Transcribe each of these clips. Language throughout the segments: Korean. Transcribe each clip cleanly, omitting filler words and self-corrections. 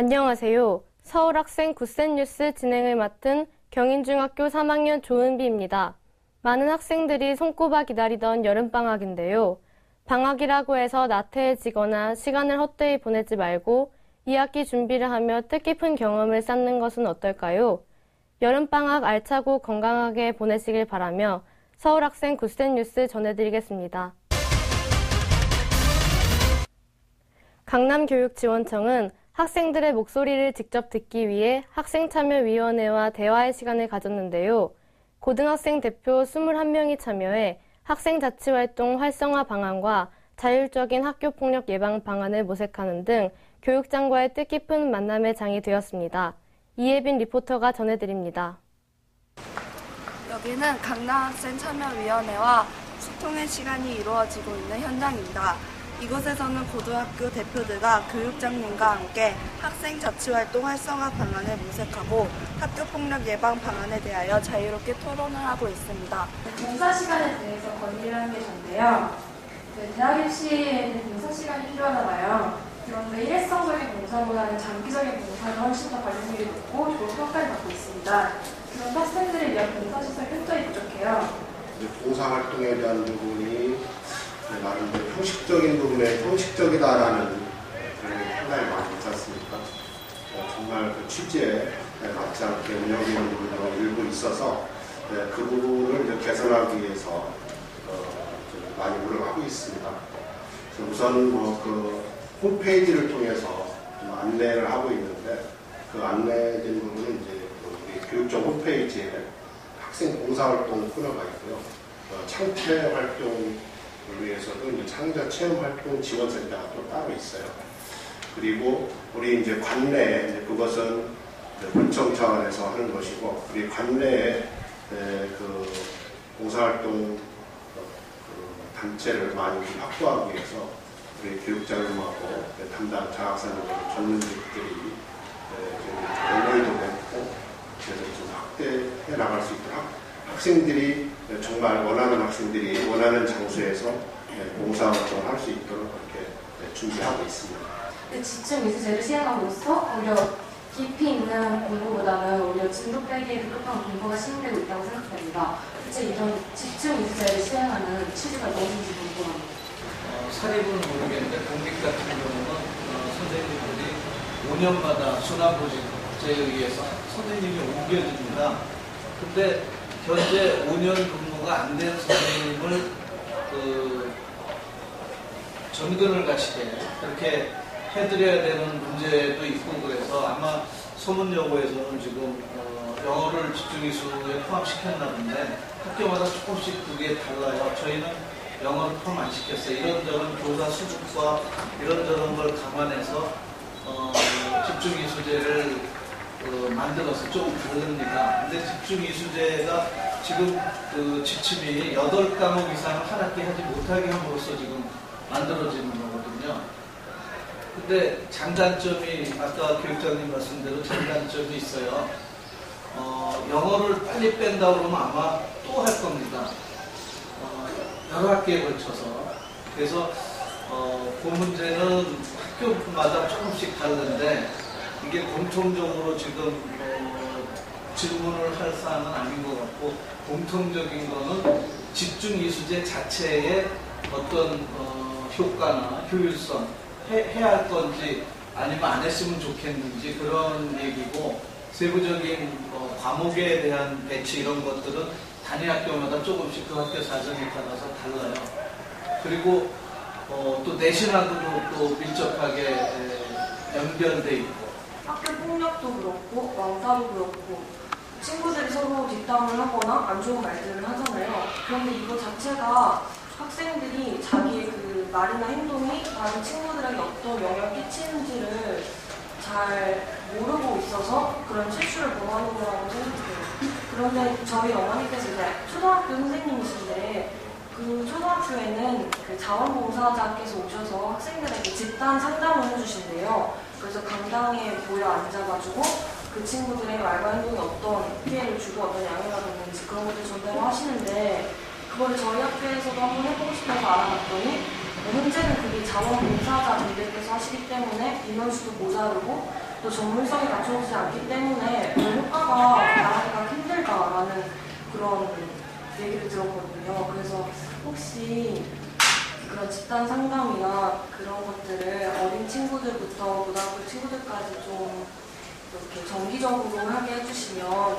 안녕하세요. 서울학생 굿센뉴스 진행을 맡은 경인중학교 3학년 조은비입니다. 많은 학생들이 손꼽아 기다리던 여름방학인데요. 방학이라고 해서 나태해지거나 시간을 헛되이 보내지 말고 2학기 준비를 하며 뜻깊은 경험을 쌓는 것은 어떨까요? 여름방학 알차고 건강하게 보내시길 바라며 서울학생 굿센뉴스 전해드리겠습니다. 강남교육지원청은 학생들의 목소리를 직접 듣기 위해 학생참여위원회와 대화의 시간을 가졌는데요. 고등학생 대표 21명이 참여해 학생자치활동 활성화 방안과 자율적인 학교폭력 예방 방안을 모색하는 등 교육장과의 뜻깊은 만남의 장이 되었습니다. 이예빈 리포터가 전해드립니다. 여기는 강남학생참여위원회와 소통의 시간이 이루어지고 있는 현장입니다. 이곳에서는 고등학교 대표들과 교육장님과 함께 학생 자치활동 활성화 방안을 모색하고 학교폭력 예방 방안에 대하여 자유롭게 토론을 하고 있습니다. 봉사 시간에 대해서 건의를 한 게 전데요. 대학 입시에는 봉사 시간이 필요하나 봐요. 그런데 일회성적인 봉사보다는 장기적인 봉사가 훨씬 더 발전률이 높고 좋은 평가를 받고 있습니다. 그런 학생들을 위한 봉사시설 현저히 부족해요. 봉사활동에 대한 부분이 나름대로 형식적인 부분에 형식적이다라는 그런 생각이 많이 있지 않습니까? 정말 그 취지에 맞지 않게 운영되는 부분이 일부 있어서 그 부분을 이제 개선하기 위해서 많이 노력하고 있습니다. 우선 그 홈페이지를 통해서 좀 안내를 하고 있는데 그 안내된 부분은 이제 우리 교육청 홈페이지에 학생 봉사활동 코너가 있고요. 창퇴 활동 위해서도 이제 창의자 체험활동 지원센터가 또 따로 있어요. 그리고 우리 이제 관내에 이제 그것은 본청 차원에서 하는 것이고 우리 관내에 그 봉사활동 그 단체를 많이 확보하기 위해서 우리 교육장님하고 담당 장학사님들 전문직들이 연결도 맺고 그래서 좀 확대해 나갈 수 있도록 학생들이 정말 원하는 학생들이 원하는 장소에서 봉사활동을 할 수 있도록 그렇게 준비하고 있습니다. 지층 이수제를 시행함으로써 오히려 깊이 있는 공부보다는 오히려 진도 빼기에 급급한 공부가 시행되고 있다고 생각됩니다. 대체 이런 지층 이수제를 시행하는 취지가 무엇인지 궁금합니다. 사립은 모르겠는데 공립 같은 경우는 선생님들이 5년마다 순환보직제에 의해서 선생님이 옮겨집니다. 근데 현재 5년 근무가 안 된 선생님을 전근을 가시게 그렇게 해드려야 되는 문제도 있고 그래서 아마 소문여고에서는 지금 영어를 집중이수에 포함시켰나 본데 학교마다 조금씩 그게 달라요. 저희는 영어를 포함 안 시켰어요. 이런저런 교사 수준과 이런저런 걸 감안해서 집중이수제를 만들어서 조금 다릅니다. 근데 집중이수제가 지금 그 지침이 8과목 이상을 한 학기 하지 못하게 함으로써 지금 만들어지는 거거든요. 근데 장단점이 아까 교육장님 말씀대로 장단점이 있어요. 영어를 빨리 뺀다 그러면 아마 또 할 겁니다. 여러 학기에 걸쳐서. 그래서 그 문제는 학교마다 조금씩 다른데 이게 공통적으로 지금 질문을 할 사안은 아닌 것 같고 공통적인 거는 집중이수제 자체의 어떤 효과나 효율성 해야 할 건지 아니면 안 했으면 좋겠는지 그런 얘기고 세부적인 과목에 대한 배치 이런 것들은 단위 학교마다 조금씩 그 학교 사정에 따라서 달라요. 그리고 또 내신하고도 또 밀접하게 연결돼 있고 학교 폭력도 그렇고 왕따도 그렇고 친구들이 서로 뒷담을 하거나 안 좋은 말들을 하잖아요. 그런데 이거 자체가 학생들이 자기의 그 말이나 행동이 다른 친구들에게 어떤 영향을 끼치는지를 잘 모르고 있어서 그런 실수를 범하는 거라고 생각해요. 그런데 저희 어머니께서 이제 초등학교 선생님이신데 그 초등학교에는 그 자원봉사자께서 오셔서 학생들에게 집단 상담을 해주신대요. 그래서 강당에 모여 앉아가지고 그 친구들의 말과 행동이 어떤 피해를 주고 어떤 양해가 됐는지 그런 것들 전달을 하시는데 그걸 저희 학교에서도 한번 해보고 싶어서 알아봤더니 현재는 그게 자원봉사자 분들께서 하시기 때문에 인원수도 모자르고 또 전문성이 갖춰지지 않기 때문에 효과가 나기가 힘들다라는 그런 얘기를 들었거든요. 그래서 혹시 그런 집단 상담이나 그런 것들을 어린 친구들부터 고등학교 친구들까지 좀 이렇게 정기적으로 하게 해주시면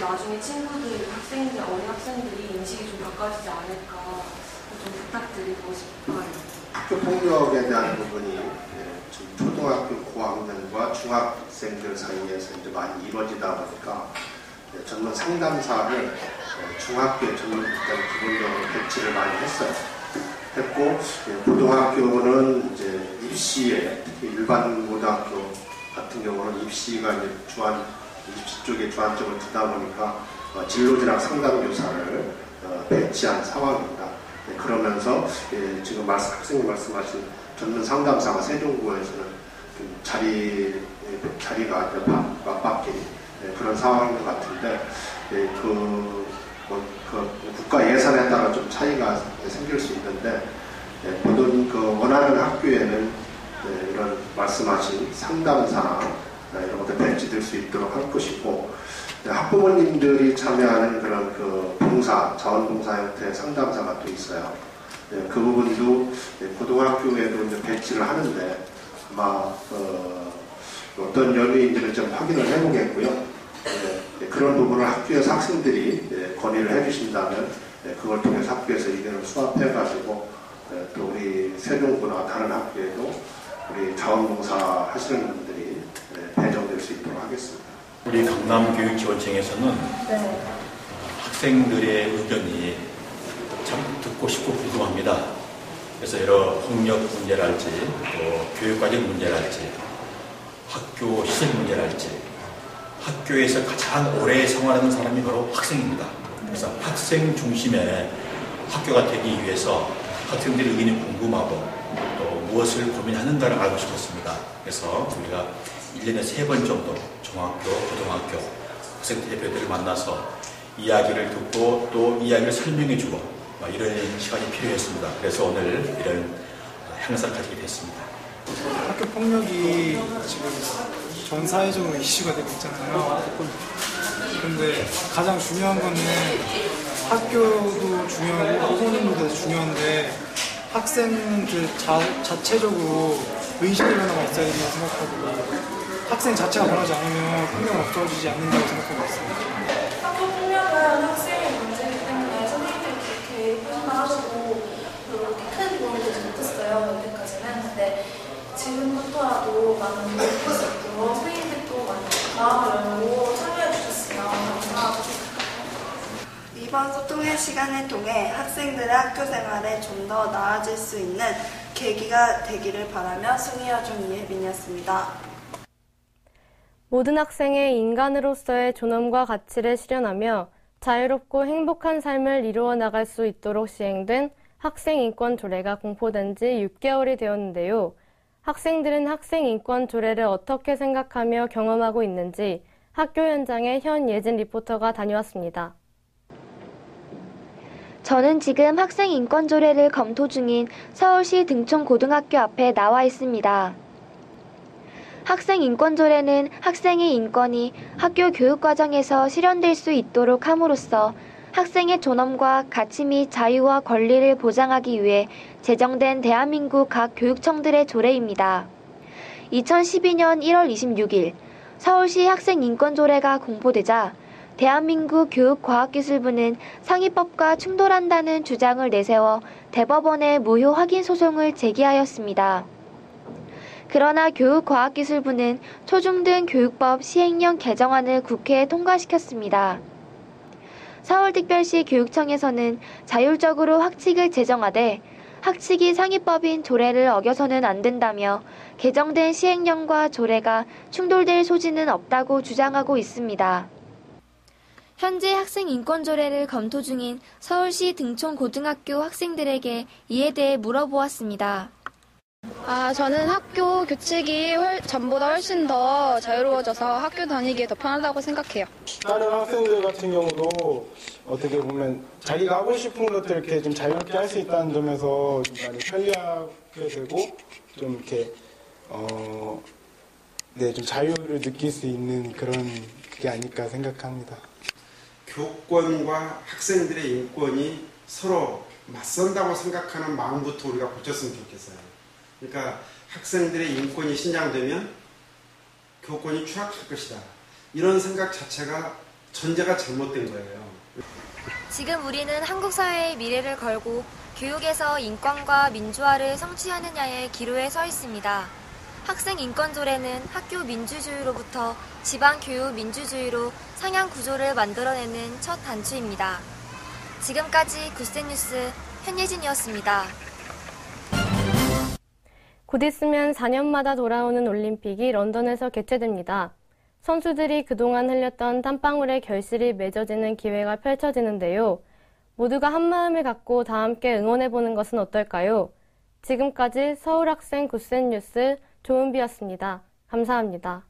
나중에 친구들, 학생들, 어린 학생들이 인식이 좀 바꿔지지 않을까 좀 부탁드리고 싶어요. 학교 폭력에 대한 부분이 지금 초등학교 고학년과 중학생들 사이에서 이제 많이 이루어지다 보니까 전문 상담사를 중학교에 전문 기본적으로 배치를 많이 했고 고등학교는 이제 입시에 특히 일반 고등학교 같은 경우는 입시가 이제 입시 쪽에 주안점을 두다 보니까 진로진학 상담교사를 배치한 상황입니다. 그러면서 지금 학생님 말씀하신 전문 상담사가 세종고에서는 좀 자리가 맞바뀐 그런 상황인 것 같은데 국가 예산에 따라 좀 차이가 생길 수 있는데 모든 원하는 학교에는 이런 말씀하신 상담사 이런 것들 배치될 수 있도록 할 것이고 학부모님들이 참여하는 그런 봉사, 자원봉사 형태의 상담사가 또 있어요. 그 부분도 고등학교에도 이제 배치를 하는데 아마 어떤 연유인지를 좀 확인을 해보겠고요. 그런 부분을 학교에서 학생들이 건의를 해주신다면 그걸 통해서 학교에서 의견을 수합해가지고 또 우리 세종고나 다른 학교에도 우리 자원봉사 하시는 분들이 배정될 수 있도록 하겠습니다. 우리 강남교육지원청에서는 학생들의 의견이 참 듣고 싶고 궁금합니다. 그래서 여러 폭력 문제랄지 또 교육과정 문제랄지 학교 시설 문제랄지 학교에서 가장 오래 생활하는 사람이 바로 학생입니다. 그래서 학생 중심의 학교가 되기 위해서 학생들의 의견이 궁금하고 또 무엇을 고민하는가를 알고 싶었습니다. 그래서 우리가 1년에 3번 정도 중학교, 고등학교 학생 대표들을 만나서 이야기를 듣고 또 이야기를 설명해주고 이런 시간이 필요했습니다. 그래서 오늘 이런 행사를 가지게 됐습니다. 학교 폭력이 지금 전 사회적으로 이슈가 되고 있잖아요. 그런데 가장 중요한 거는 학교도 중요하고 부모님도 중요한데 학생들 자체적으로 의식의 변화가 있어야 된다고 생각하고 학생 자체가 변하지 않으면 폭력은 없어지지 않는다고 생각하고 있습니다. 학교 폭력은 학생의 문제이기 때문에 선생님들이 그렇게 표현하셔도 그렇게 큰 도움이 되지 못했어요. 여기까지는. 근데 지금부터라도 많은 도움이 될 수 있도록 선생님들도 많이 마음을 열고 참여해 주셨으면 감사하고 이번 소통의 시간을 통해 학생들의 학교 생활에 좀 더 나아질 수 있는 계기가 되기를 바라며 순이여중 이혜빈이었습니다. 모든 학생의 인간으로서의 존엄과 가치를 실현하며 자유롭고 행복한 삶을 이루어 나갈 수 있도록 시행된 학생인권 조례가 공포된 지 6개월이 되었는데요. 학생들은 학생인권 조례를 어떻게 생각하며 경험하고 있는지 학교 현장에 현예진 리포터가 다녀왔습니다. 저는 지금 학생인권조례를 검토 중인 서울시 등촌고등학교 앞에 나와 있습니다. 학생인권조례는 학생의 인권이 학교 교육과정에서 실현될 수 있도록 함으로써 학생의 존엄과 가치 및 자유와 권리를 보장하기 위해 제정된 대한민국 각 교육청들의 조례입니다. 2012년 1월 26일 서울시 학생인권조례가 공포되자 대한민국 교육과학기술부는 상위법과 충돌한다는 주장을 내세워 대법원에 무효 확인 소송을 제기하였습니다. 그러나 교육과학기술부는 초중등 교육법 시행령 개정안을 국회에 통과시켰습니다. 서울특별시 교육청에서는 자율적으로 학칙을 제정하되 학칙이 상위법인 조례를 어겨서는 안 된다며 개정된 시행령과 조례가 충돌될 소지는 없다고 주장하고 있습니다. 현재 학생인권조례를 검토 중인 서울시 등촌고등학교 학생들에게 이에 대해 물어보았습니다. 저는 학교 규칙이 전보다 훨씬 더 자유로워져서 학교 다니기에 더 편하다고 생각해요. 다른 학생들 같은 경우도 어떻게 보면 자기가 하고 싶은 것들 이렇게 좀 자유롭게 할 수 있다는 점에서 좀 많이 편리하게 되고 좀 이렇게 네, 좀 자유를 느낄 수 있는 그런 게 아닐까 생각합니다. 교권과 학생들의 인권이 서로 맞선다고 생각하는 마음부터 우리가 고쳤으면 좋겠어요. 그러니까 학생들의 인권이 신장되면 교권이 추락할 것이다. 이런 생각 자체가 전제가 잘못된 거예요. 지금 우리는 한국 사회의 미래를 걸고 교육에서 인권과 민주화를 성취하느냐의 기로에 서 있습니다. 학생 인권조례는 학교 민주주의로부터 지방 교육 민주주의로 상향 구조를 만들어내는 첫 단추입니다. 지금까지 굿센뉴스 현예진이었습니다. 곧 있으면 4년마다 돌아오는 올림픽이 런던에서 개최됩니다. 선수들이 그동안 흘렸던 땀방울의 결실이 맺어지는 기회가 펼쳐지는데요. 모두가 한마음을 갖고 다 함께 응원해보는 것은 어떨까요? 지금까지 서울학생 굿센뉴스 조은비였습니다. 감사합니다.